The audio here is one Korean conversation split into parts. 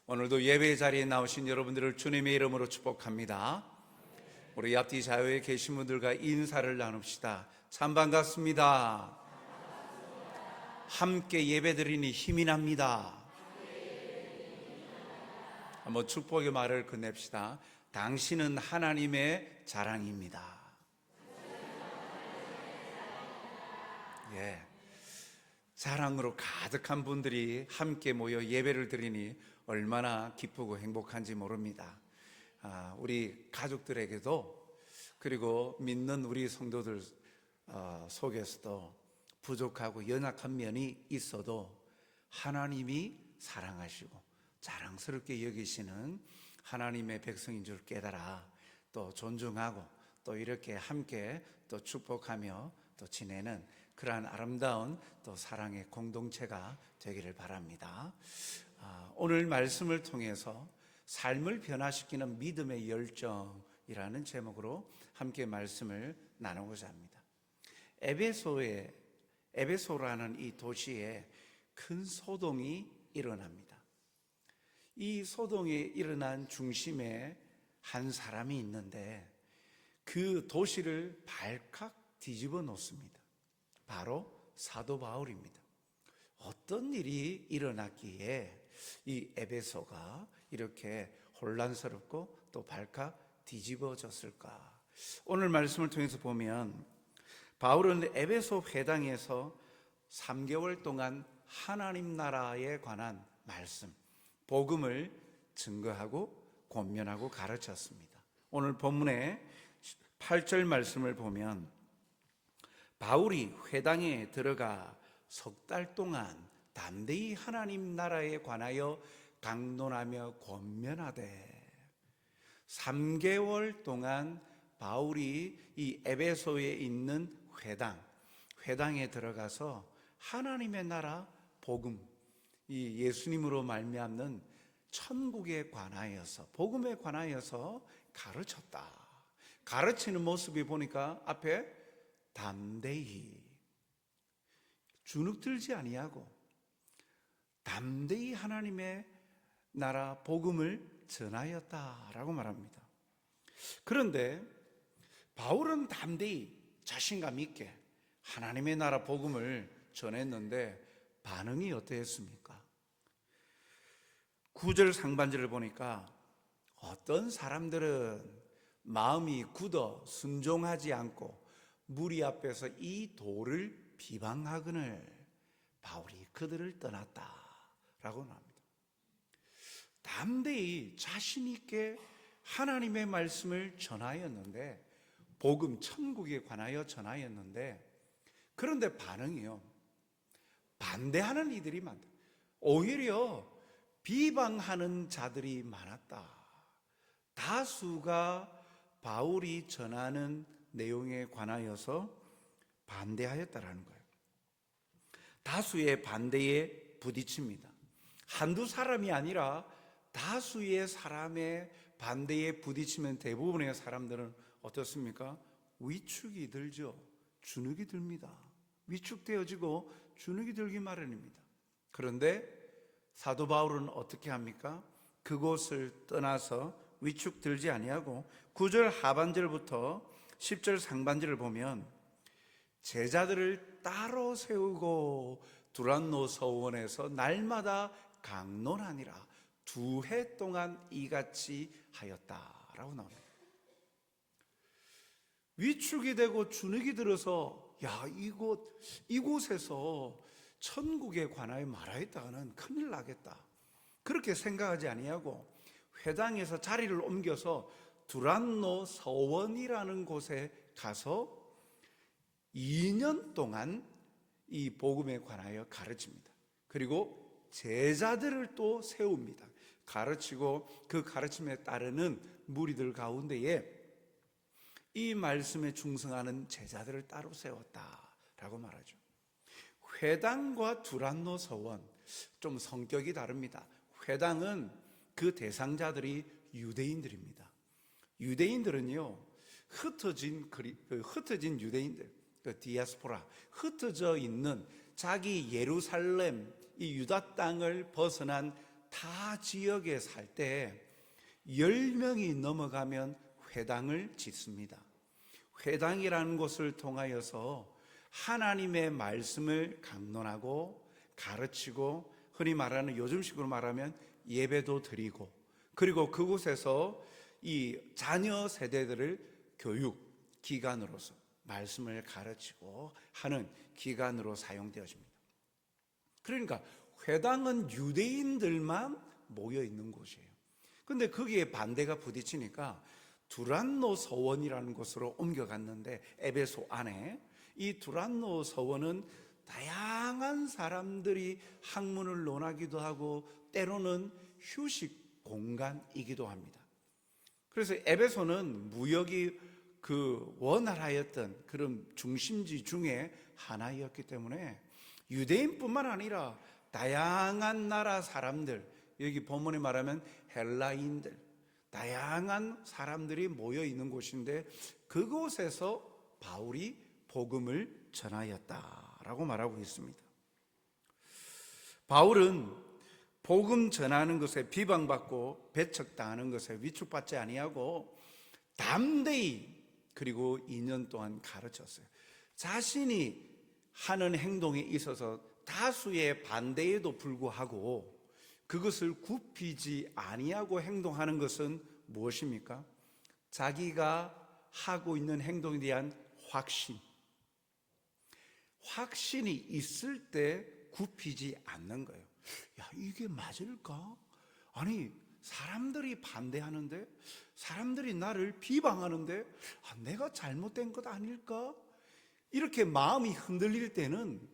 오늘도 예배 자리에 나오신 여러분들을 주님의 이름으로 축복합니다. 우리 앞뒤 자유에 계신 분들과 인사를 나눕시다. 참 반갑습니다. 함께 예배드리니 힘이 납니다. 한번 축복의 말을 건넵시다. 당신은 하나님의 자랑입니다. 예, 자랑으로 가득한 분들이 함께 모여 예배를 드리니 얼마나 기쁘고 행복한지 모릅니다. 우리 가족들에게도, 그리고 믿는 우리 성도들 속에서도 부족하고 연약한 면이 있어도 하나님이 사랑하시고 자랑스럽게 여기시는 하나님의 백성인 줄 깨달아 또 존중하고 또 이렇게 함께 또 축복하며 또 지내는 그러한 아름다운 또 사랑의 공동체가 되기를 바랍니다. 오늘 말씀을 통해서 삶을 변화시키는 믿음의 열정이라는 제목으로 함께 말씀을 나누고자 합니다. 에베소라는 이 도시에 큰 소동이 일어납니다. 이 소동이 일어난 중심에 한 사람이 있는데 그 도시를 발칵 뒤집어 놓습니다. 바로 사도 바울입니다. 어떤 일이 일어났기에 이 에베소가 이렇게 혼란스럽고 또 발칵 뒤집어졌을까? 오늘 말씀을 통해서 보면 바울은 에베소 회당에서 3개월 동안 하나님 나라에 관한 말씀, 복음을 증거하고 권면하고 가르쳤습니다. 오늘 본문의 8절 말씀을 보면 바울이 회당에 들어가 석 달 동안 담대히 하나님 나라에 관하여 강론하며 권면하되, 3개월 동안 바울이 이 에베소에 있는 회당에 들어가서 하나님의 나라 복음, 이 예수님으로 말미암는 천국에 관하여서, 복음에 관하여서 가르쳤다. 가르치는 모습이 보니까 앞에 담대히, 주눅들지 아니하고 담대히 하나님의 나라 복음을 전하였다라고 말합니다. 그런데 바울은 담대히 자신감 있게 하나님의 나라 복음을 전했는데 반응이 어떠했습니까? 9절 상반절을 보니까 어떤 사람들은 마음이 굳어 순종하지 않고 무리 앞에서 이 도를 비방하거늘 바울이 그들을 떠났다라고 합니다. 담대히 자신 있게 하나님의 말씀을 전하였는데, 복음 천국에 관하여 전하였는데, 그런데 반응이요, 반대하는 이들이 많다. 오히려 비방하는 자들이 많았다. 다수가 바울이 전하는 내용에 관하여서 반대하였다라는 거예요. 다수의 반대에 부딪힙니다. 한두 사람이 아니라 다수의 사람의 반대에 부딪히면 대부분의 사람들은 어떻습니까? 위축이 들죠. 주눅이 듭니다. 위축되어지고 주눅이 들기 마련입니다. 그런데 사도 바울은 어떻게 합니까? 그곳을 떠나서 위축 들지 아니하고 9절 하반절부터 10절 상반절을 보면 제자들을 따로 세우고 두란노 서원에서 날마다 강론하니라 2해 동안 이같이 하였다라고 나옵니다. 위축이 되고 주눅이 들어서 이곳에서 천국에 관하여 말하였다가는 큰일 나겠다, 그렇게 생각하지 아니하고 회당에서 자리를 옮겨서 두란노 서원이라는 곳에 가서 2년 동안 이 복음에 관하여 가르칩니다. 그리고 제자들을 또 세웁니다. 가르치고 그 가르침에 따르는 무리들 가운데에 이 말씀에 충성하는 제자들을 따로 세웠다라고 말하죠. 회당과 두란노 서원, 좀 성격이 다릅니다. 회당은 그 대상자들이 유대인들입니다. 유대인들은요, 흩어진 유대인들, 그 디아스포라, 흩어져 있는 자기 예루살렘, 이 유다 땅을 벗어난 타 지역에 살 때 10명이 넘어가면 회당을 짓습니다. 회당이라는 곳을 통하여서 하나님의 말씀을 강론하고 가르치고, 흔히 말하는 요즘식으로 말하면 예배도 드리고, 그리고 그곳에서 이 자녀 세대들을 교육 기관으로서 말씀을 가르치고 하는 기관으로 사용되어집니다. 그러니까 회당은 유대인들만 모여 있는 곳이에요. 근데 거기에 반대가 부딪히니까 두란노 서원이라는 곳으로 옮겨갔는데, 에베소 안에 이 두란노 서원은 다양한 사람들이 학문을 논하기도 하고 때로는 휴식 공간이기도 합니다. 그래서 에베소는 무역이 원활하였던 그런 중심지 중에 하나였기 때문에 유대인뿐만 아니라 다양한 나라 사람들, 여기 본문에 말하면 헬라인들, 다양한 사람들이 모여 있는 곳인데, 그곳에서 바울이 복음을 전하였다라고 말하고 있습니다. 바울은 복음 전하는 것에 비방받고 배척당하는 것에 위축받지 아니하고 담대히, 그리고 2년 동안 가르쳤어요. 자신이 하는 행동에 있어서 다수의 반대에도 불구하고 그것을 굽히지 아니하고 행동하는 것은 무엇입니까? 자기가 하고 있는 행동에 대한 확신이 있을 때 굽히지 않는 거예요. 야, 이게 맞을까? 아니, 사람들이 반대하는데, 사람들이 나를 비방하는데, 내가 잘못된 것 아닐까? 이렇게 마음이 흔들릴 때는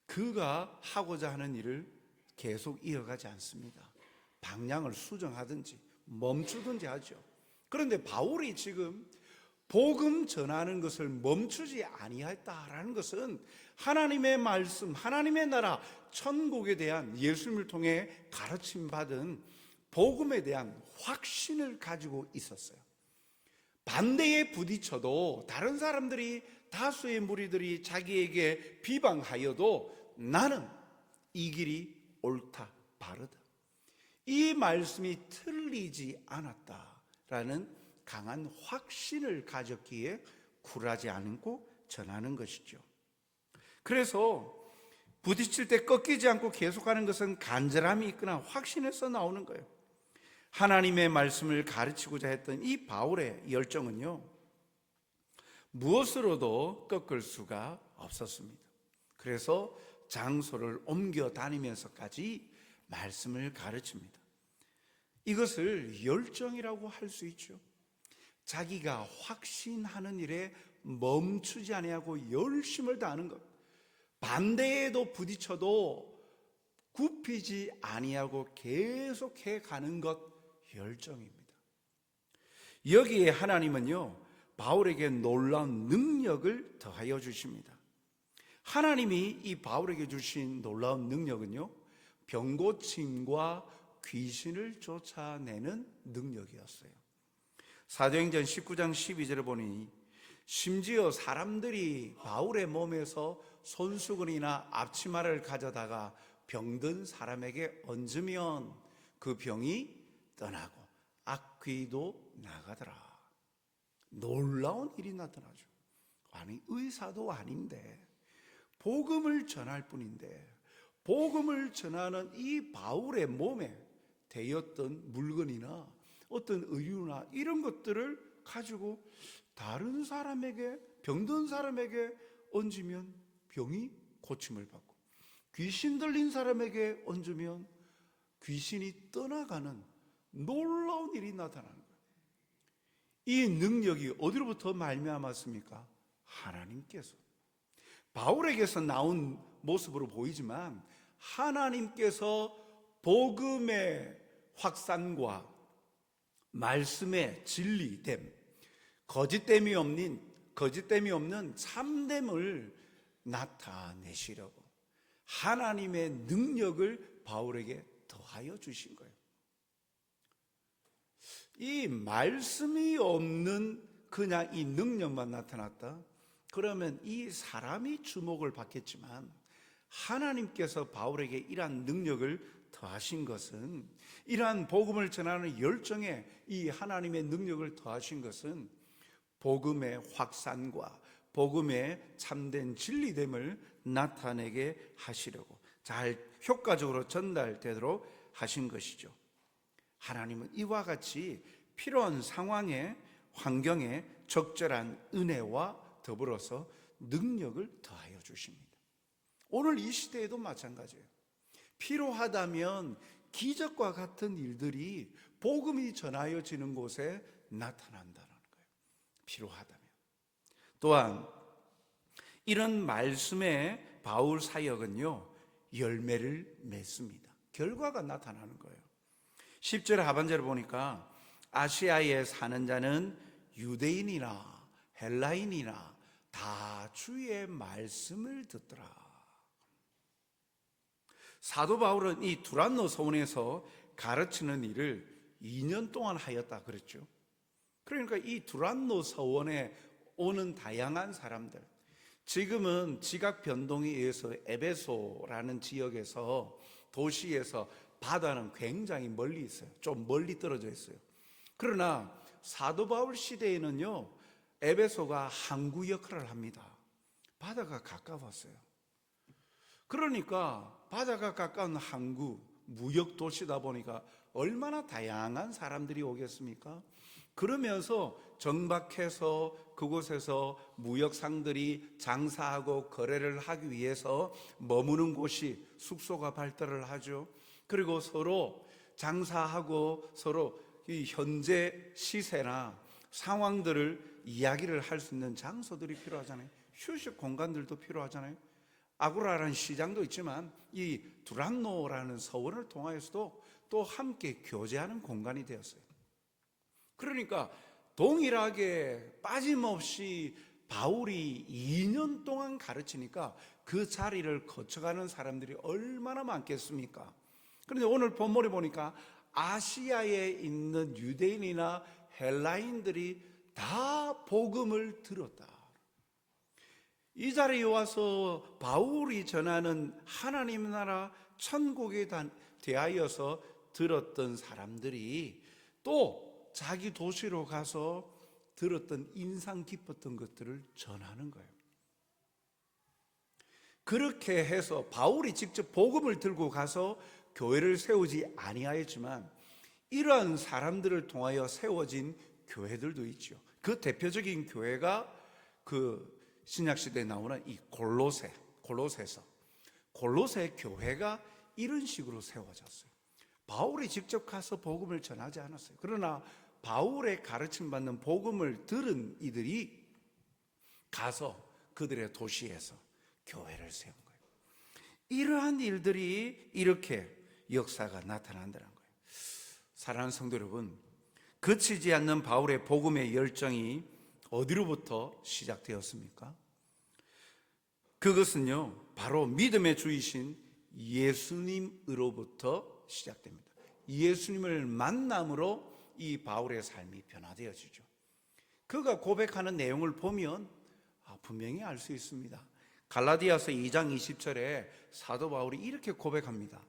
그가 하고자 하는 일을 계속 이어가지 않습니다. 방향을 수정하든지 멈추든지 하죠. 그런데 바울이 지금 복음 전하는 것을 멈추지 아니했다라는 것은 하나님의 말씀, 하나님의 나라, 천국에 대한 예수님을 통해 가르침 받은 복음에 대한 확신을 가지고 있었어요. 반대에 부딪혀도 다른 사람들이, 다수의 무리들이 자기에게 비방하여도 나는 이 길이 옳다, 바르다, 이 말씀이 틀리지 않았다라는 강한 확신을 가졌기에 굴하지 않고 전하는 것이죠. 그래서 부딪힐 때 꺾이지 않고 계속하는 것은 간절함이 있거나 확신에서 나오는 거예요. 하나님의 말씀을 가르치고자 했던 이 바울의 열정은요, 무엇으로도 꺾을 수가 없었습니다. 그래서 장소를 옮겨 다니면서까지 말씀을 가르칩니다. 이것을 열정이라고 할 수 있죠. 자기가 확신하는 일에 멈추지 아니하고 열심을 다하는 것, 반대에도 부딪혀도 굽히지 아니하고 계속해 가는 것, 열정입니다. 여기에 하나님은요, 바울에게 놀라운 능력을 더하여 주십니다. 하나님이 이 바울에게 주신 놀라운 능력은요, 병고침과 귀신을 쫓아내는 능력이었어요. 사도행전 19장 12절을 보니 심지어 사람들이 바울의 몸에서 손수건이나 앞치마를 가져다가 병든 사람에게 얹으면 그 병이 떠나고 악귀도 나가더라. 놀라운 일이 나타나죠. 아니, 의사도 아닌데, 복음을 전할 뿐인데, 복음을 전하는 이 바울의 몸에 대었던 물건이나 어떤 의류나 이런 것들을 가지고 다른 사람에게, 병든 사람에게 얹으면 병이 고침을 받고, 귀신 들린 사람에게 얹으면 귀신이 떠나가는 놀라운 일이 나타나는 거예요. 이 능력이 어디로부터 말미암았습니까? 하나님께서. 바울에게서 나온 모습으로 보이지만 하나님께서 복음의 확산과 말씀의 진리됨, 거짓됨이 없는 참됨을 나타내시려고 하나님의 능력을 바울에게 더하여 주신 거예요. 이 말씀이 없는 그냥 이 능력만 나타났다? 그러면 이 사람이 주목을 받겠지만 하나님께서 바울에게 이러한 능력을 더하신 것은, 이러한 복음을 전하는 열정에 이 하나님의 능력을 더하신 것은 복음의 확산과 복음의 참된 진리됨을 나타내게 하시려고, 잘 효과적으로 전달되도록 하신 것이죠. 하나님은 이와 같이 필요한 상황에, 환경에 적절한 은혜와 더불어서 능력을 더하여 주십니다. 오늘 이 시대에도 마찬가지예요. 필요하다면 기적과 같은 일들이 복음이 전하여지는 곳에 나타난다는 거예요. 필요하다면. 또한 이런 말씀의 바울 사역은요, 열매를 맺습니다. 결과가 나타나는 거예요. 10절 하반절을 보니까 아시아에 사는 자는 유대인이나 헬라인이나 다 주의 말씀을 듣더라. 사도 바울은 이 두란노 서원에서 가르치는 일을 2년 동안 하였다 그랬죠. 그러니까 이 두란노 서원에 오는 다양한 사람들, 지금은 지각 변동에 의해서 에베소라는 지역에서, 도시에서 바다는 굉장히 멀리 있어요. 좀 멀리 떨어져 있어요. 그러나 사도 바울 시대에는요, 에베소가 항구 역할을 합니다. 바다가 가까웠어요. 그러니까 바다가 가까운 항구, 무역 도시다 보니까 얼마나 다양한 사람들이 오겠습니까? 그러면서 정박해서 그곳에서 무역상들이 장사하고 거래를 하기 위해서 머무는 곳이 숙소가 발달을 하죠. 그리고 서로 장사하고 서로 이 현재 시세나 상황들을 이야기를 할 수 있는 장소들이 필요하잖아요. 휴식 공간들도 필요하잖아요. 아구라라는 시장도 있지만 이 두란노라는 서원을 통하여서도 또 함께 교제하는 공간이 되었어요. 그러니까 동일하게 빠짐없이 바울이 2년 동안 가르치니까 그 자리를 거쳐가는 사람들이 얼마나 많겠습니까? 그런데 오늘 본문에 보니까 아시아에 있는 유대인이나 헬라인들이 다 복음을 들었다. 이 자리에 와서 바울이 전하는 하나님 나라 천국에 대하여서 들었던 사람들이 또 자기 도시로 가서 들었던 인상 깊었던 것들을 전하는 거예요. 그렇게 해서 바울이 직접 복음을 들고 가서 교회를 세우지 아니하였지만 이러한 사람들을 통하여 세워진 교회들도 있죠. 그 대표적인 교회가 그 신약시대에 나오는 이 골로새서 골로새 교회가 이런 식으로 세워졌어요. 바울이 직접 가서 복음을 전하지 않았어요. 그러나 바울의 가르침 받는 복음을 들은 이들이 가서 그들의 도시에서 교회를 세운 거예요. 이러한 일들이 이렇게 역사가 나타난다는 거예요. 사랑하는 성도 여러분, 그치지 않는 바울의 복음의 열정이 어디로부터 시작되었습니까? 그것은요, 바로 믿음의 주이신 예수님으로부터 시작됩니다. 예수님을 만남으로 이 바울의 삶이 변화되어지죠. 그가 고백하는 내용을 보면 분명히 알 수 있습니다. 갈라디아서 2장 20절에 사도 바울이 이렇게 고백합니다.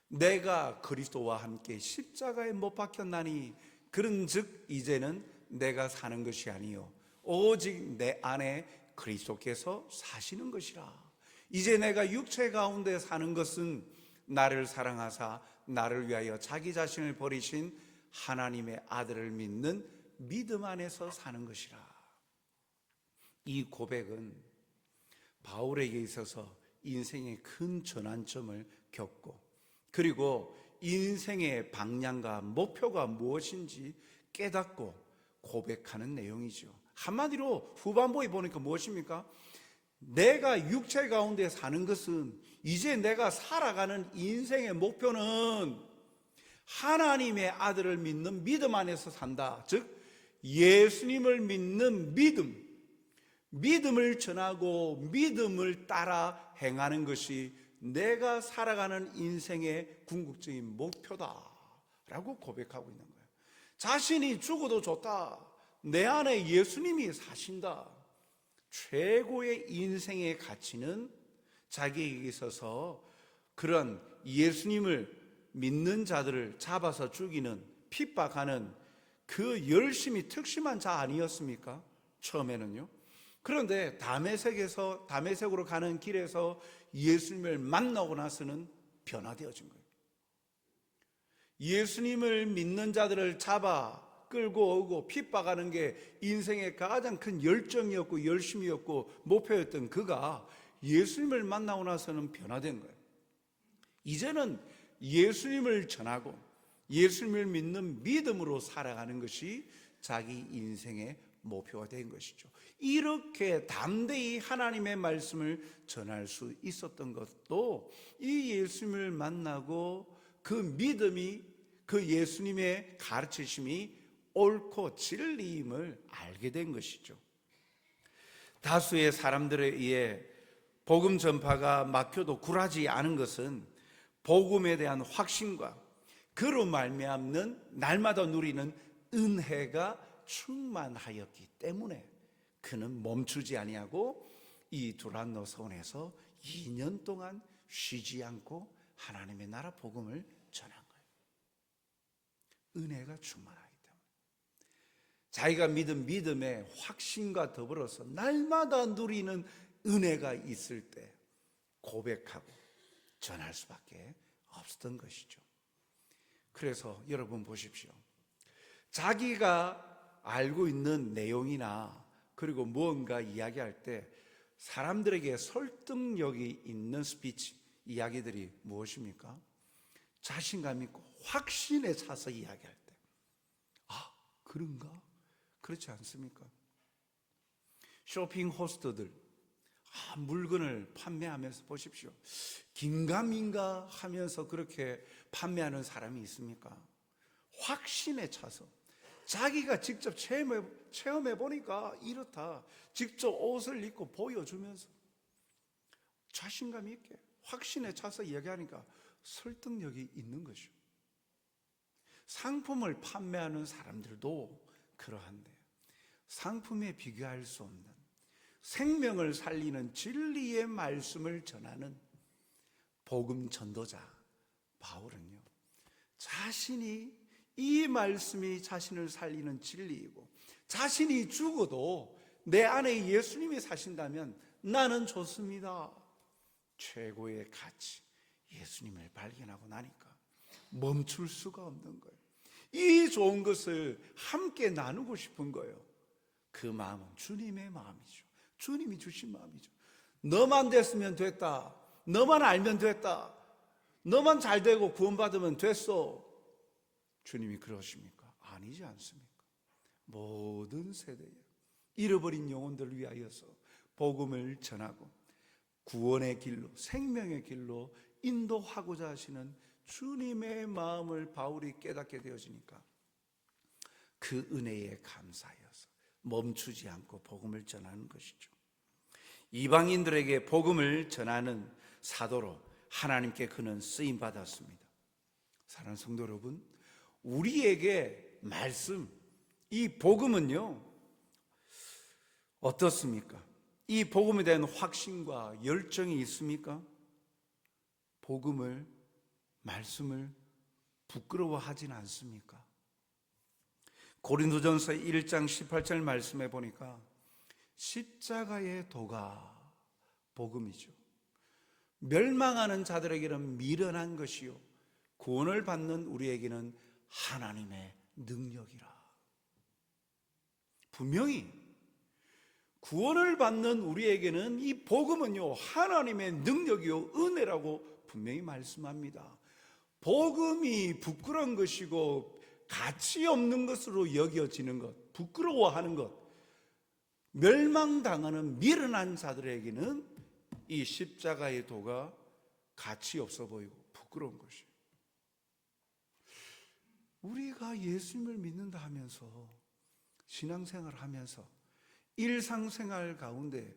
내가 그리스도와 함께 십자가에 못 박혔나니 그런즉 이제는 내가 사는 것이 아니요 오직 내 안에 그리스도께서 사시는 것이라. 이제 내가 육체 가운데 사는 것은 나를 사랑하사 나를 위하여 자기 자신을 버리신 하나님의 아들을 믿는 믿음 안에서 사는 것이라. 이 고백은 바울에게 있어서 인생의 큰 전환점을 겪고, 그리고 인생의 방향과 목표가 무엇인지 깨닫고 고백하는 내용이죠. 한마디로 후반부에 보니까 무엇입니까? 내가 육체 가운데 사는 것은, 이제 내가 살아가는 인생의 목표는 하나님의 아들을 믿는 믿음 안에서 산다. 즉 예수님을 믿는 믿음을 전하고 믿음을 따라 행하는 것이 내가 살아가는 인생의 궁극적인 목표다라고 고백하고 있는 거예요. 자신이 죽어도 좋다. 내 안에 예수님이 사신다. 최고의 인생의 가치는 자기에게 있어서 그런 예수님을 믿는 자들을 잡아서 죽이는, 핍박하는 그 열심이 특심한 자 아니었습니까? 처음에는요. 그런데 다메섹으로 가는 길에서 예수님을 만나고 나서는 변화되어진 거예요. 예수님을 믿는 자들을 잡아 끌고 오고 핍박하는 게 인생의 가장 큰 열정이었고 열심이었고 목표였던 그가 예수님을 만나고 나서는 변화된 거예요. 이제는 예수님을 전하고 예수님을 믿는 믿음으로 살아가는 것이 자기 인생의 목표가 된 것이죠. 이렇게 담대히 하나님의 말씀을 전할 수 있었던 것도 이 예수님을 만나고 그 믿음이, 그 예수님의 가르치심이 옳고 진리임을 알게 된 것이죠. 다수의 사람들에 의해 복음 전파가 막혀도 굴하지 않은 것은 복음에 대한 확신과 그로 말미암는 날마다 누리는 은혜가 충만하였기 때문에 그는 멈추지 아니하고 이 두란노 성에서 2년 동안 쉬지 않고 하나님의 나라 복음을 전한 거예요. 은혜가 충만하기 때문에 자기가 믿은 믿음의 확신과 더불어서 날마다 누리는 은혜가 있을 때 고백하고 전할 수밖에 없었던 것이죠. 그래서 여러분 보십시오. 자기가 알고 있는 내용이나 그리고 무언가 이야기할 때 사람들에게 설득력이 있는 스피치, 이야기들이 무엇입니까? 자신감 있고 확신에 차서 이야기할 때, 아, 그런가? 그렇지 않습니까? 쇼핑 호스트들, 물건을 판매하면서 보십시오. 긴가민가 하면서 그렇게 판매하는 사람이 있습니까? 확신에 차서 자기가 직접 체험해 보니까 이렇다. 직접 옷을 입고 보여주면서 자신감 있게 확신에 차서 얘기하니까 설득력이 있는 것이죠. 상품을 판매하는 사람들도 그러한데 상품에 비교할 수 없는 생명을 살리는 진리의 말씀을 전하는 복음 전도자 바울은요, 자신이 이 말씀이 자신을 살리는 진리이고 자신이 죽어도 내 안에 예수님이 사신다면 나는 좋습니다. 최고의 가치, 예수님을 발견하고 나니까 멈출 수가 없는 거예요. 이 좋은 것을 함께 나누고 싶은 거예요. 그 마음은 주님의 마음이죠. 주님이 주신 마음이죠. 너만 됐으면 됐다. 너만 알면 됐다. 너만 잘 되고 구원받으면 됐어. 주님이 그러십니까? 아니지 않습니까? 모든 세대에 잃어버린 영혼들을 위하여서 복음을 전하고 구원의 길로, 생명의 길로 인도하고자 하시는 주님의 마음을 바울이 깨닫게 되어지니까 그 은혜에 감사하여서 멈추지 않고 복음을 전하는 것이죠. 이방인들에게 복음을 전하는 사도로 하나님께 그는 쓰임 받았습니다. 사랑하는 성도 여러분, 우리에게 말씀, 이 복음은요 어떻습니까? 이 복음에 대한 확신과 열정이 있습니까? 복음을, 말씀을 부끄러워하진 않습니까? 고린도전서 1장 18절 말씀해 보니까 십자가의 도가 복음이죠. 멸망하는 자들에게는 미련한 것이요 구원을 받는 우리에게는 하나님의 능력이라. 분명히 구원을 받는 우리에게는 이 복음은요 하나님의 능력이요 은혜라고 분명히 말씀합니다. 복음이 부끄러운 것이고 가치 없는 것으로 여겨지는 것, 부끄러워하는 것, 멸망당하는 미련한 자들에게는 이 십자가의 도가 가치 없어 보이고 부끄러운 것이에요. 우리가 예수님을 믿는다 하면서 신앙생활을 하면서 일상생활 가운데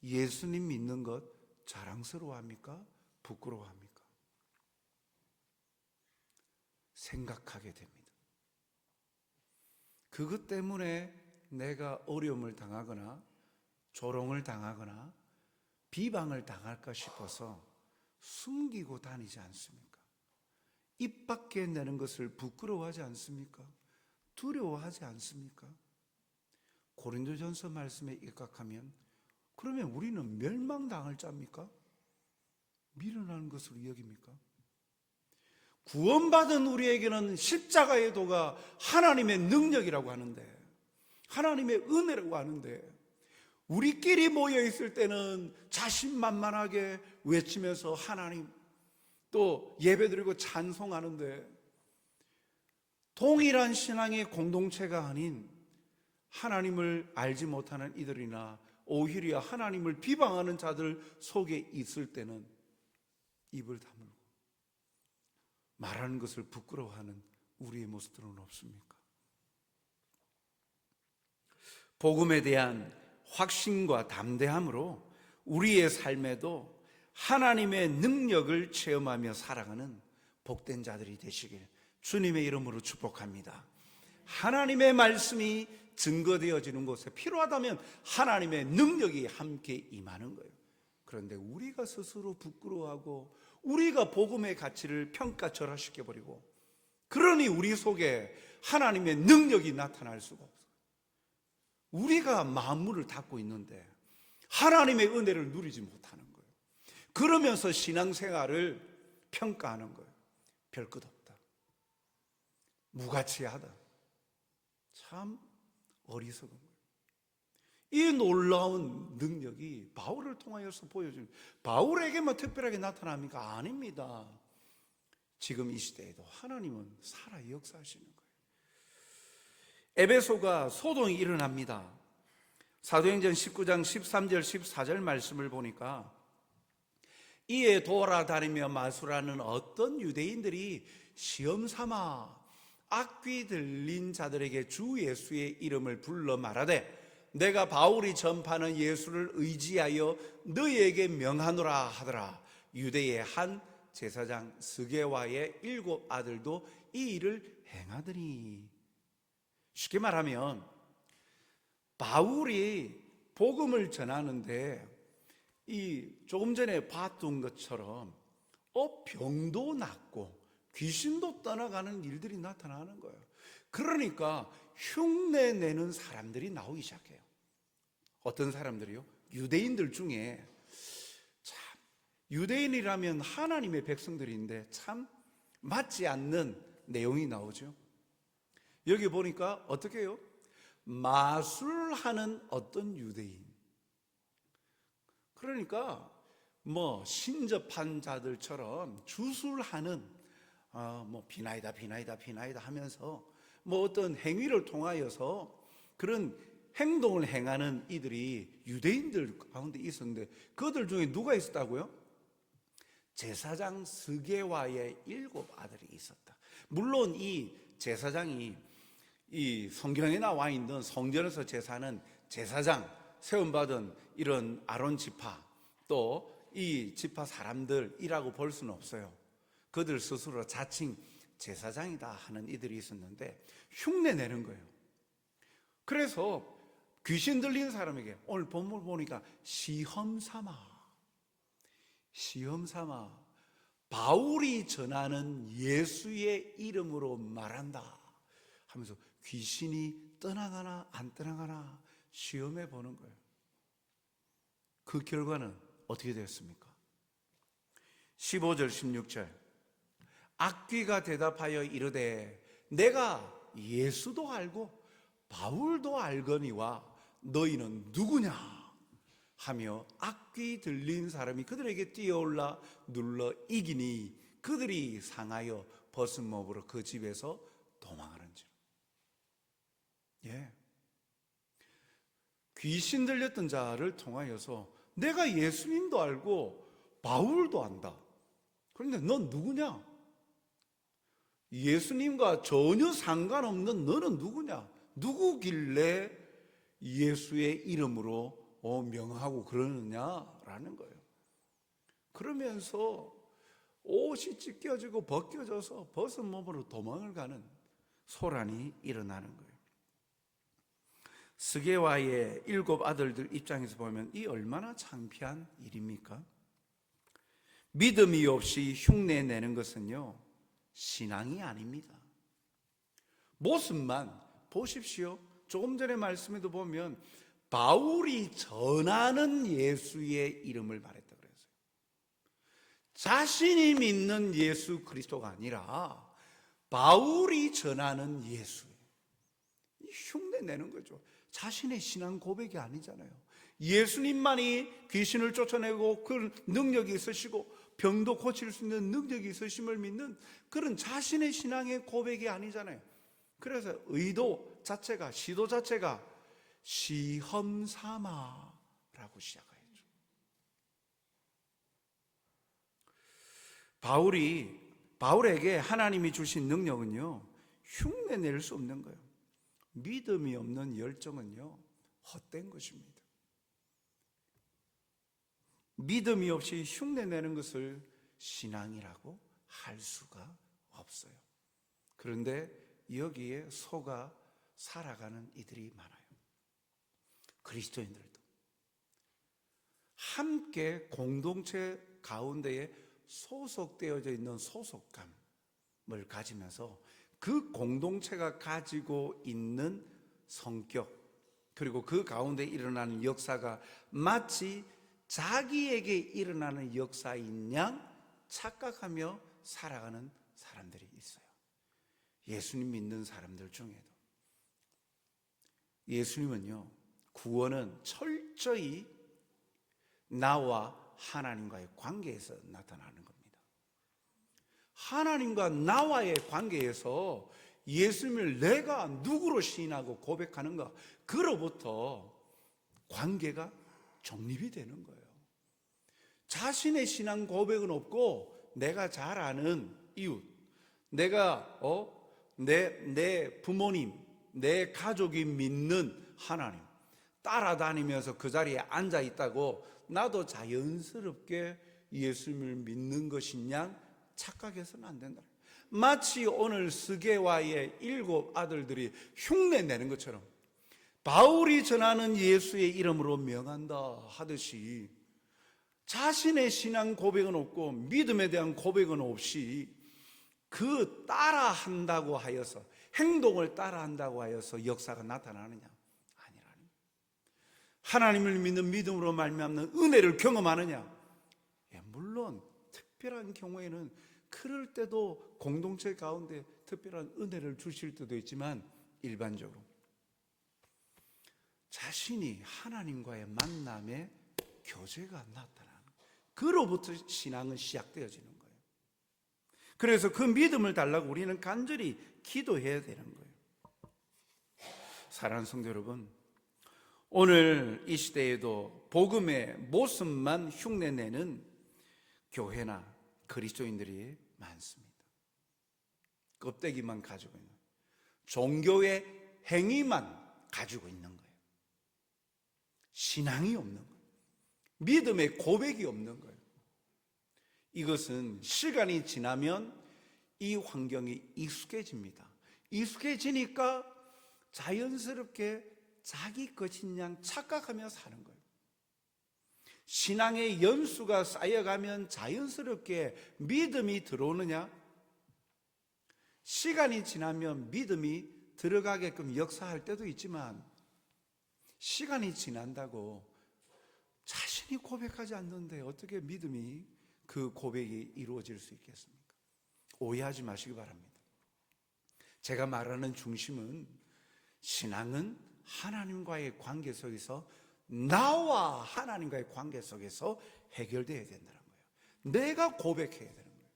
예수님 믿는 것 자랑스러워합니까? 부끄러워합니까? 생각하게 됩니다. 그것 때문에 내가 어려움을 당하거나 조롱을 당하거나 비방을 당할까 싶어서 숨기고 다니지 않습니까? 입 밖에 내는 것을 부끄러워하지 않습니까? 두려워하지 않습니까? 고린도전서 말씀에 입각하면 그러면 우리는 멸망당할 자입니까? 미련한 것으로 여깁니까? 구원받은 우리에게는 십자가의 도가 하나님의 능력이라고 하는데, 하나님의 은혜라고 하는데, 우리끼리 모여 있을 때는 자신만만하게 외치면서 하나님, 또 예배드리고 찬송하는데, 동일한 신앙의 공동체가 아닌 하나님을 알지 못하는 이들이나 오히려 하나님을 비방하는 자들 속에 있을 때는 입을 다물고 말하는 것을 부끄러워하는 우리의 모습들은 없습니까? 복음에 대한 확신과 담대함으로 우리의 삶에도 하나님의 능력을 체험하며 살아가는 복된 자들이 되시길 주님의 이름으로 축복합니다. 하나님의 말씀이 증거되어지는 곳에 필요하다면 하나님의 능력이 함께 임하는 거예요. 그런데 우리가 스스로 부끄러워하고 우리가 복음의 가치를 평가절하시켜버리고, 그러니 우리 속에 하나님의 능력이 나타날 수가 없어요. 우리가 만물을 닫고 있는데 하나님의 은혜를 누리지 못하는 거예요. 그러면서 신앙생활을 평가하는 거예요. 별 것 없다, 무가치하다. 참 어리석은 거예요. 이 놀라운 능력이 바울을 통하여서 보여주는, 바울에게만 특별하게 나타납니까? 아닙니다. 지금 이 시대에도 하나님은 살아 역사하시는 거예요. 에베소가 소동이 일어납니다. 사도행전 19장 13절 14절 말씀을 보니까, 이에 돌아다니며 마술하는 어떤 유대인들이 시험삼아 악귀 들린 자들에게 주 예수의 이름을 불러 말하되, 내가 바울이 전파하는 예수를 의지하여 너희에게 명하노라 하더라. 유대의 한 제사장 스게와의 7 아들도 이 일을 행하더니. 쉽게 말하면 바울이 복음을 전하는데 이 조금 전에 봤던 것처럼 병도 낫고 귀신도 떠나가는 일들이 나타나는 거예요. 그러니까 흉내 내는 사람들이 나오기 시작해요. 어떤 사람들이요? 유대인들 중에, 참 유대인이라면 하나님의 백성들인데 참 맞지 않는 내용이 나오죠. 여기 보니까 어떻게 해요? 마술하는 어떤 유대인. 그러니까 뭐 신접한 자들처럼 주술하는 비나이다 하면서 어떤 행위를 통하여서 그런 행동을 행하는 이들이 유대인들 가운데 있었는데, 그들 중에 누가 있었다고요? 제사장 스게와의 7 아들이 있었다. 물론 이 제사장이 이 성경에 나와 있는 성전에서 제사하는 제사장, 세움받은 이런 아론 지파, 또 이 지파 사람들이라고 볼 수는 없어요. 그들 스스로 자칭 제사장이다 하는 이들이 있었는데 흉내 내는 거예요. 그래서 귀신 들린 사람에게 오늘 본문 보니까 시험 삼아 바울이 전하는 예수의 이름으로 말한다 하면서 귀신이 떠나가나 안 떠나가나 시험해 보는 거예요. 그 결과는 어떻게 되었습니까? 15절 16절 악귀가 대답하여 이르되 내가 예수도 알고 바울도 알거니와 너희는 누구냐 하며 악귀 들린 사람이 그들에게 뛰어올라 눌러 이기니 그들이 상하여 벗은 몸으로 그 집에서 도망하는지라. 귀신 들렸던 자를 통하여서 내가 예수님도 알고 바울도 안다. 그런데 넌 누구냐? 예수님과 전혀 상관없는 너는 누구냐? 누구길래 예수의 이름으로 명하고 그러느냐라는 거예요. 그러면서 옷이 찢겨지고 벗겨져서 벗은 몸으로 도망을 가는 소란이 일어나는 거예요. 스게와의 7 아들들 입장에서 보면 이 얼마나 창피한 일입니까? 믿음이 없이 흉내 내는 것은요, 신앙이 아닙니다. 모습만 보십시오. 조금 전에 말씀에도 보면 바울이 전하는 예수의 이름을 말했다 그랬어요. 자신이 믿는 예수 그리스도가 아니라 바울이 전하는 예수. 흉내 내는 거죠. 자신의 신앙 고백이 아니잖아요. 예수님만이 귀신을 쫓아내고 그 능력이 있으시고 병도 고칠 수 있는 능력이 있으심을 믿는 그런 자신의 신앙의 고백이 아니잖아요. 그래서 의도 자체가, 시도 자체가 시험 삼아라고 시작하였죠. 바울에게 하나님이 주신 능력은요, 흉내낼 수 없는 거예요. 믿음이 없는 열정은요, 헛된 것입니다. 믿음이 없이 흉내내는 것을 신앙이라고 할 수가 없어요. 그런데 여기에 속아 살아가는 이들이 많아요. 그리스도인들도 함께 공동체 가운데에 소속되어져 있는 소속감을 가지면서 그 공동체가 가지고 있는 성격, 그리고 그 가운데 일어나는 역사가 마치 자기에게 일어나는 역사인 양 착각하며 살아가는 사람들이 있어요. 예수님 믿는 사람들 중에도 예수님은요, 구원은 철저히 나와 하나님과의 관계에서 나타나는 겁니다. 하나님과 나와의 관계에서 예수님을 내가 누구로 시인하고 고백하는가, 그로부터 관계가 정립이 되는 거예요. 자신의 신앙 고백은 없고 내가 잘 아는 이웃, 내가 내 부모님, 내 가족이 믿는 하나님 따라다니면서 그 자리에 앉아 있다고 나도 자연스럽게 예수님을 믿는 것이냐 착각해서는 안 된다. 마치 오늘 스게와의 7 아들들이 흉내내는 것처럼 바울이 전하는 예수의 이름으로 명한다 하듯이 자신의 신앙 고백은 없고 믿음에 대한 고백은 없이 그 따라한다고 하여서, 행동을 따라한다고 하여서 역사가 나타나느냐? 아니라니. 하나님을 믿는 믿음으로 말미암는 은혜를 경험하느냐? 예, 물론 특별한 경우에는 그럴 때도 공동체 가운데 특별한 은혜를 주실 때도 있지만, 일반적으로 자신이 하나님과의 만남의 교제가 나타나는, 그로부터 신앙은 시작되어지는 거예요. 그래서 그 믿음을 달라고 우리는 간절히 기도해야 되는 거예요. 사랑하는 성도 여러분, 오늘 이 시대에도 복음의 모습만 흉내내는 교회나 그리스도인들이 많습니다. 껍데기만 가지고 있는, 종교의 행위만 가지고 있는 거예요. 신앙이 없는 거예요. 믿음의 고백이 없는 거예요. 이것은 시간이 지나면 이 환경이 익숙해집니다. 익숙해지니까 자연스럽게 자기 것인 양 착각하며 사는 거예요. 신앙의 연수가 쌓여가면 자연스럽게 믿음이 들어오느냐? 시간이 지나면 믿음이 들어가게끔 역사할 때도 있지만, 시간이 지난다고 자신이 고백하지 않는데 어떻게 믿음이, 그 고백이 이루어질 수 있겠습니까? 오해하지 마시기 바랍니다. 제가 말하는 중심은, 신앙은 하나님과의 관계 속에서, 나와 하나님과의 관계 속에서 해결되어야 된다는 거예요. 내가 고백해야 되는 거예요.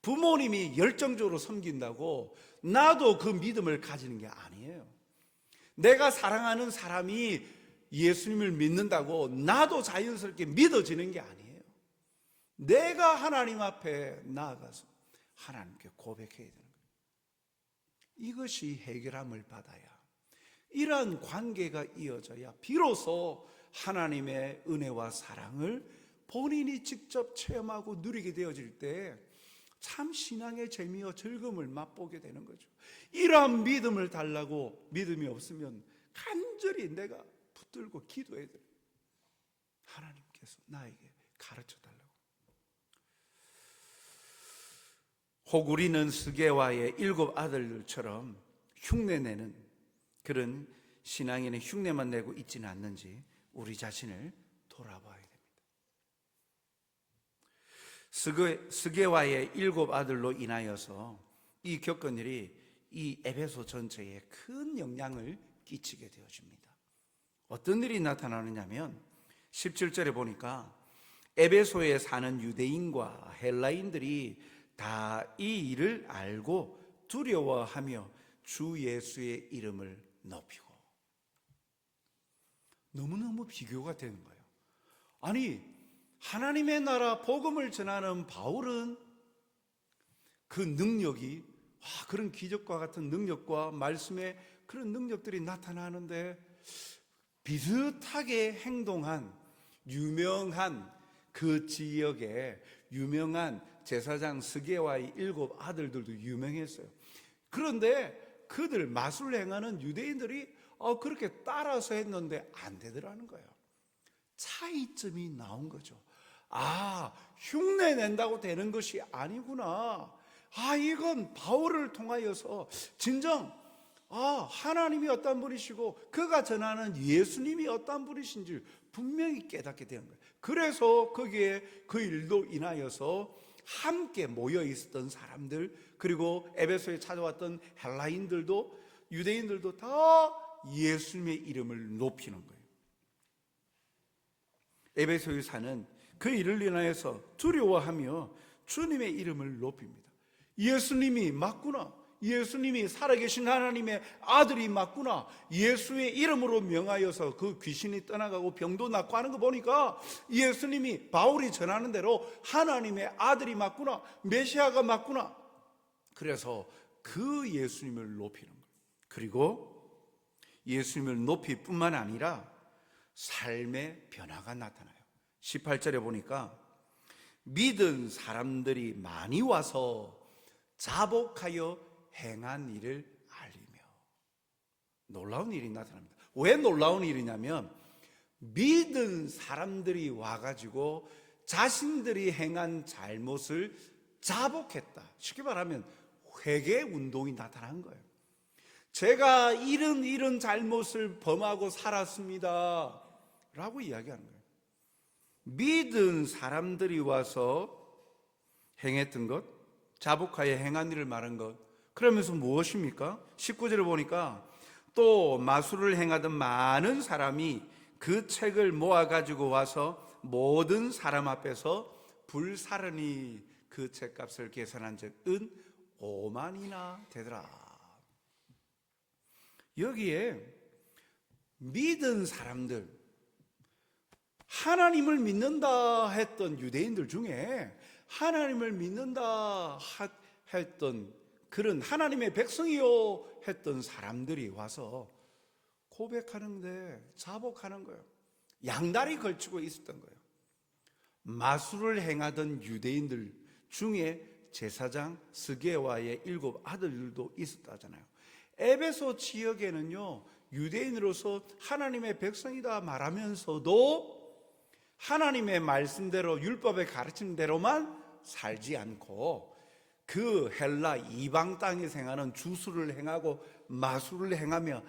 부모님이 열정적으로 섬긴다고 나도 그 믿음을 가지는 게 아니에요. 내가 사랑하는 사람이 예수님을 믿는다고 나도 자연스럽게 믿어지는 게 아니에요. 내가 하나님 앞에 나아가서 하나님께 고백해야 되는 거예요. 이것이 해결함을 받아야, 이러한 관계가 이어져야 비로소 하나님의 은혜와 사랑을 본인이 직접 체험하고 누리게 되어질 때 참 신앙의 재미와 즐거움을 맛보게 되는 거죠. 이러한 믿음을 달라고 믿음이 없으면 간절히 내가 붙들고 기도해야 돼요. 하나님께서 나에게 가르쳐 달라고. 호구리는 스게와의 7 아들들처럼 흉내내는 그런 신앙인의 흉내만 내고 있지는 않는지 우리 자신을 돌아봐야 됩니다. 스게와의 7 아들로 인하여서 이 겪은 일이 이 에베소 전체에 큰 영향을 끼치게 되어집니다. 어떤 일이 나타나느냐면 17절에 보니까 에베소에 사는 유대인과 헬라인들이 다 이 일을 알고 두려워하며 주 예수의 이름을 높이고. 너무너무 비교가 되는 거예요. 아니, 하나님의 나라 복음을 전하는 바울은 그 능력이 그런 기적과 같은 능력과 말씀의 그런 능력들이 나타나는데 비슷하게 행동한 유명한 그 지역의 유명한 제사장 스게와의 7 아들들도 유명했어요. 그런데 그들 마술을 행하는 유대인들이 그렇게 따라서 했는데 안 되더라는 거예요. 차이점이 나온 거죠. 흉내 낸다고 되는 것이 아니구나. 이건 바울을 통하여서 진정 하나님이 어떤 분이시고 그가 전하는 예수님이 어떤 분이신지 분명히 깨닫게 되는 거예요. 그래서 거기에 그 일로 인하여서 함께 모여 있었던 사람들, 그리고 에베소에 찾아왔던 헬라인들도 유대인들도 다 예수님의 이름을 높이는 거예요. 에베소에 사는 그 일을 인하여서 두려워하며 주님의 이름을 높입니다. 예수님이 맞구나. 예수님이 살아계신 하나님의 아들이 맞구나. 예수의 이름으로 명하여서 그 귀신이 떠나가고 병도 낫고 하는 거 보니까 예수님이 바울이 전하는 대로 하나님의 아들이 맞구나. 메시아가 맞구나. 그래서 그 예수님을 높이는 거예요. 그리고 예수님을 높일 뿐만 아니라 삶의 변화가 나타나요. 18절에 보니까 믿은 사람들이 많이 와서 자복하여 행한 일을 알리며. 놀라운 일이 나타납니다. 왜 놀라운 일이냐면 믿은 사람들이 와가지고 자신들이 행한 잘못을 자복했다. 쉽게 말하면 회개 운동이 나타난 거예요. 제가 이런 잘못을 범하고 살았습니다 라고 이야기하는 거예요. 믿은 사람들이 와서 행했던 것, 자복하여 행한 일을 말한 것, 그러면서 무엇입니까? 19절을 보니까 또 마술을 행하던 많은 사람이 그 책을 모아가지고 와서 모든 사람 앞에서 불사르니 그 책값을 계산한 즉 은 5만이나 되더라. 여기에 믿은 사람들, 하나님을 믿는다 했던 유대인들 중에 하나님을 믿는다 했던 그런 하나님의 백성이요 했던 사람들이 와서 고백하는데 자복하는 거예요. 양다리 걸치고 있었던 거예요. 마술을 행하던 유대인들 중에 제사장 스게와의 7 아들들도 있었다잖아요. 에베소 지역에는요, 유대인으로서 하나님의 백성이다 말하면서도 하나님의 말씀대로 율법의 가르침 대로만 살지 않고 그 헬라 이방 땅에 행하는 주술을 행하고 마술을 행하며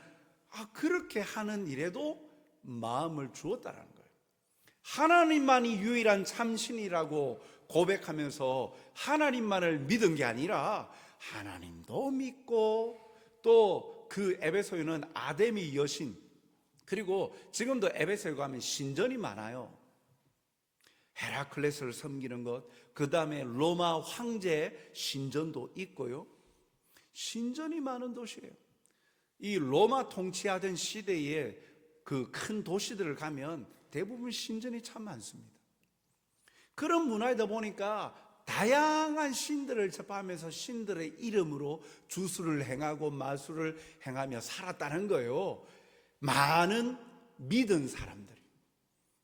그렇게 하는 일에도 마음을 주었다는 거예요. 하나님만이 유일한 참신이라고 고백하면서 하나님만을 믿은 게 아니라 하나님도 믿고 또 그 에베소에는 아데미 여신, 그리고 지금도 에베소에 가면 신전이 많아요. 헤라클레스를 섬기는 것, 그 다음에 로마 황제 신전도 있고요. 신전이 많은 도시예요. 이 로마 통치하던 시대에 그 큰 도시들을 가면 대부분 신전이 참 많습니다. 그런 문화이다 보니까 다양한 신들을 접하면서 신들의 이름으로 주술을 행하고 마술을 행하며 살았다는 거예요. 많은 믿은 사람들이.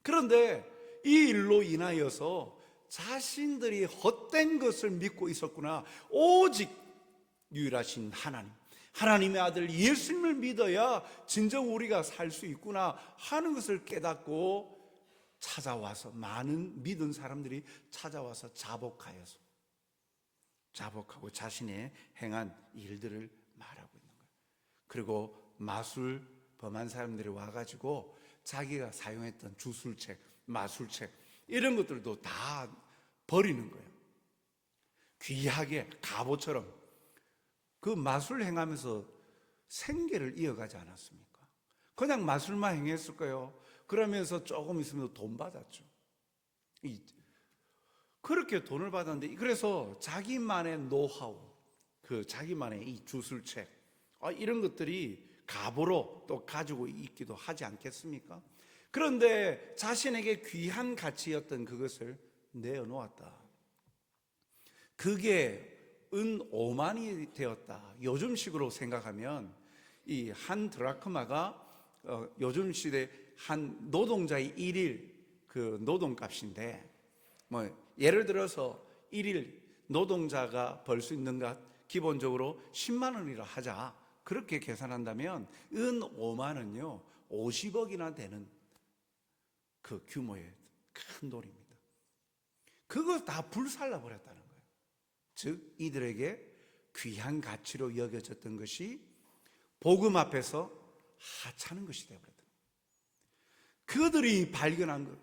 그런데 이 일로 인하여서 자신들이 헛된 것을 믿고 있었구나. 오직 유일하신 하나님, 하나님의 아들 예수님을 믿어야 진정 우리가 살 수 있구나 하는 것을 깨닫고 찾아와서, 많은 믿은 사람들이 찾아와서 자복하여서 자복하고 자신의 행한 일들을 말하고 있는 거예요. 그리고 마술 범한 사람들이 와가지고 자기가 사용했던 주술책, 마술책 이런 것들도 다 버리는 거예요. 귀하게 갑옷처럼 그 마술 행하면서 생계를 이어가지 않았습니까? 그냥 마술만 행했을 거예요. 그러면서 조금 있으면 돈 받았죠. 그렇게 돈을 받았는데, 그래서 자기만의 노하우, 자기만의 이 주술책, 이런 것들이 갑으로 또 가지고 있기도 하지 않겠습니까? 그런데 자신에게 귀한 가치였던 그것을 내어놓았다. 그게 은 5만이 되었다. 요즘식으로 생각하면 이 한 드라크마가 요즘 시대 한 노동자의 일일 그 노동값인데, 예를 들어서 일일 노동자가 벌 수 있는 것 기본적으로 10만 원이라 하자. 그렇게 계산한다면 은 5만은요 50억이나 되는 그 규모의 큰 돈입니다. 그거 다 불살라 버렸다는 거예요. 즉 이들에게 귀한 가치로 여겨졌던 것이 복음 앞에서 하찮은 것이 되어버렸다. 그들이 발견한 것,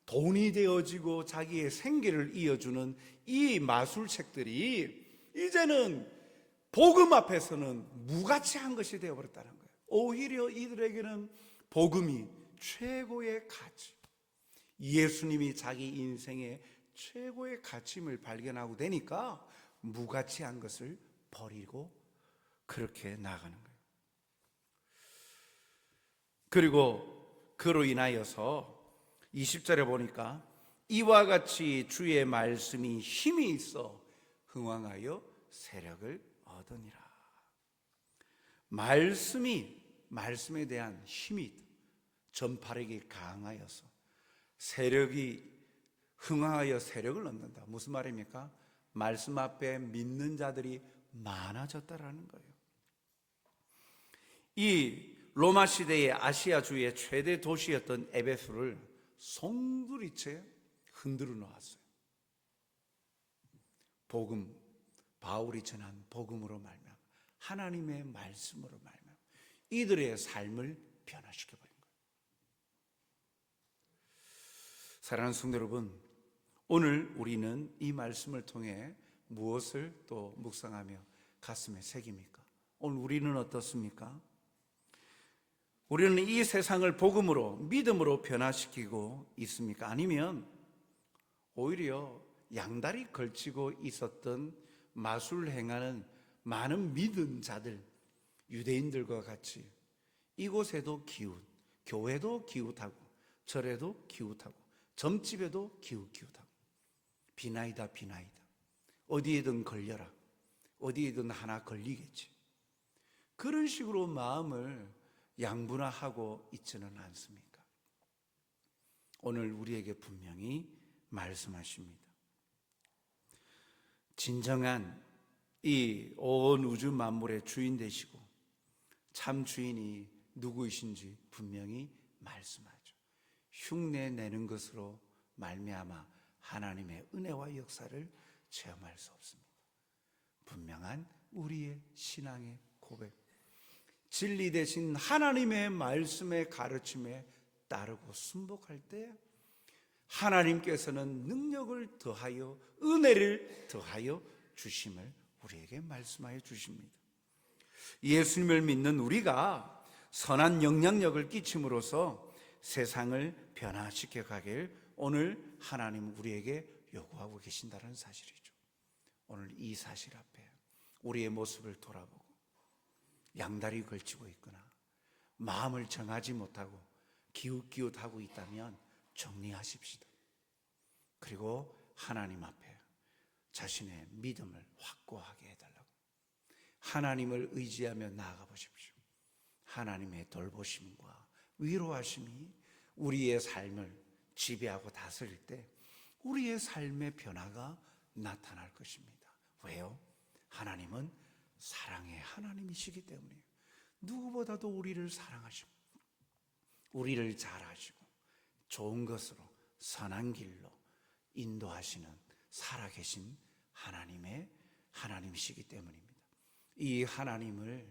돈이 되어지고 자기의 생계를 이어주는 이 마술책들이 이제는 복음 앞에서는 무가치한 것이 되어버렸다는 거예요. 오히려 이들에게는 복음이 최고의 가치, 예수님이 자기 인생의 최고의 가치임을 발견하고 되니까 무가치한 것을 버리고 그렇게 나가는 거예요. 그리고 그로 인하여서 20절에 보니까 이와 같이 주의 말씀이 힘이 있어 흥왕하여 세력을 얻으니라. 말씀에 대한 힘이 있다. 전파력이 강하여서 세력이 흥하여 세력을 얻는다. 무슨 말입니까? 말씀 앞에 믿는 자들이 많아졌다라는 거예요. 이 로마 시대의 아시아주의 최대 도시였던 에베소를 송두리째 흔들어 놓았어요. 복음, 바울이 전한 복음으로 말미암아 하나님의 말씀으로 말미암아 이들의 삶을 변화시켜 버린 거예요. 사랑하는 성도 여러분, 오늘 우리는 이 말씀을 통해 무엇을 또 묵상하며 가슴에 새깁니까? 오늘 우리는 어떻습니까? 우리는 이 세상을 복음으로, 믿음으로 변화시키고 있습니까? 아니면 오히려 양다리 걸치고 있었던 마술 행하는 많은 믿은 자들, 유대인들과 같이 이곳에도 기웃, 교회도 기웃하고 절에도 기웃하고 점집에도 기웃하고 비나이다 어디에든 걸려라, 어디에든 하나 걸리겠지. 그런 식으로 마음을 양분화하고 있지는 않습니까? 오늘 우리에게 분명히 말씀하십니다. 진정한 이 온 우주 만물의 주인 되시고 참 주인이 누구이신지 분명히 말씀하죠. 흉내 내는 것으로 말미암아 하나님의 은혜와 역사를 체험할 수 없습니다. 분명한 우리의 신앙의 고백, 진리 대신 하나님의 말씀의 가르침에 따르고 순복할 때 하나님께서는 능력을 더하여 은혜를 더하여 주심을 우리에게 말씀하여 주십니다. 예수님을 믿는 우리가 선한 영향력을 끼침으로써 세상을 변화시켜 가길 오늘 하나님 우리에게 요구하고 계신다는 사실이죠. 오늘 이 사실 앞에 우리의 모습을 돌아보고 양다리 걸치고 있거나 마음을 정하지 못하고 기웃기웃하고 있다면 정리하십시다. 그리고 하나님 앞에 자신의 믿음을 확고하게 해달라고 하나님을 의지하며 나아가 보십시오. 하나님의 돌보심과 위로하심이 우리의 삶을 지배하고 다스릴 때 우리의 삶의 변화가 나타날 것입니다. 왜요? 하나님은 사랑의 하나님이시기 때문이에요. 누구보다도 우리를 사랑하시고 우리를 잘 아시고 좋은 것으로 선한 길로 인도하시는 살아계신 하나님의 하나님이시기 때문입니다. 이 하나님을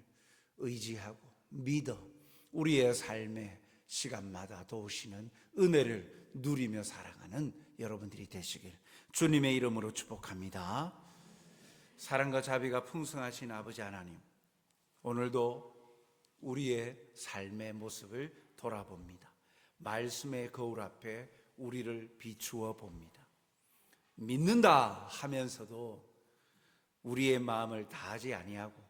의지하고 믿어 우리의 삶에 시간마다 도우시는 은혜를 누리며 살아가는 여러분들이 되시길 주님의 이름으로 축복합니다. 사랑과 자비가 풍성하신 아버지 하나님, 오늘도 우리의 삶의 모습을 돌아봅니다. 말씀의 거울 앞에 우리를 비추어 봅니다. 믿는다 하면서도 우리의 마음을 다하지 아니하고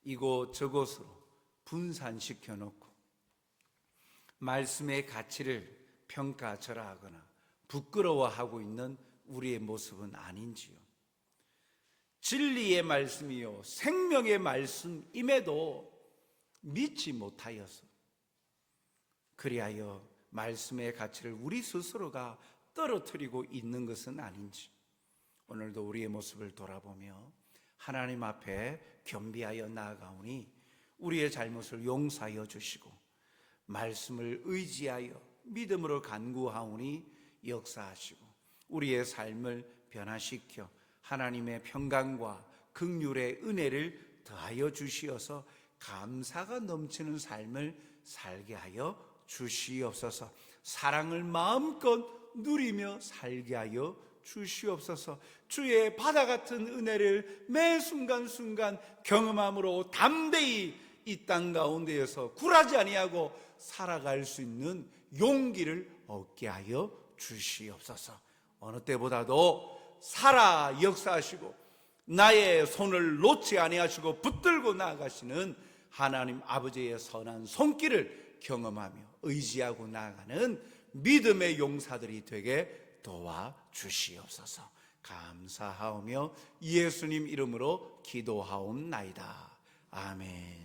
이곳 저곳으로 분산시켜 놓고 말씀의 가치를 평가절하하거나 부끄러워하고 있는 우리의 모습은 아닌지요. 진리의 말씀이요 생명의 말씀임에도 믿지 못하여서 그리하여 말씀의 가치를 우리 스스로가 떨어뜨리고 있는 것은 아닌지 오늘도 우리의 모습을 돌아보며 하나님 앞에 겸비하여 나아가오니 우리의 잘못을 용서하여 주시고 말씀을 의지하여 믿음으로 간구하오니 역사하시고 우리의 삶을 변화시켜 하나님의 평강과 긍휼의 은혜를 더하여 주시어서 감사가 넘치는 삶을 살게 하여 주시옵소서. 사랑을 마음껏 누리며 살게 하여 주시옵소서. 주의 바다 같은 은혜를 매 순간순간 경험함으로 담대히 이 땅 가운데에서 굴하지 아니하고 살아갈 수 있는 용기를 얻게 하여 주시옵소서. 어느 때보다도 살아 역사하시고 나의 손을 놓지 아니하시고 붙들고 나아가시는 하나님 아버지의 선한 손길을 경험하며 의지하고 나아가는 믿음의 용사들이 되게 도와주시옵소서. 감사하오며 예수님 이름으로 기도하옵나이다. 아멘.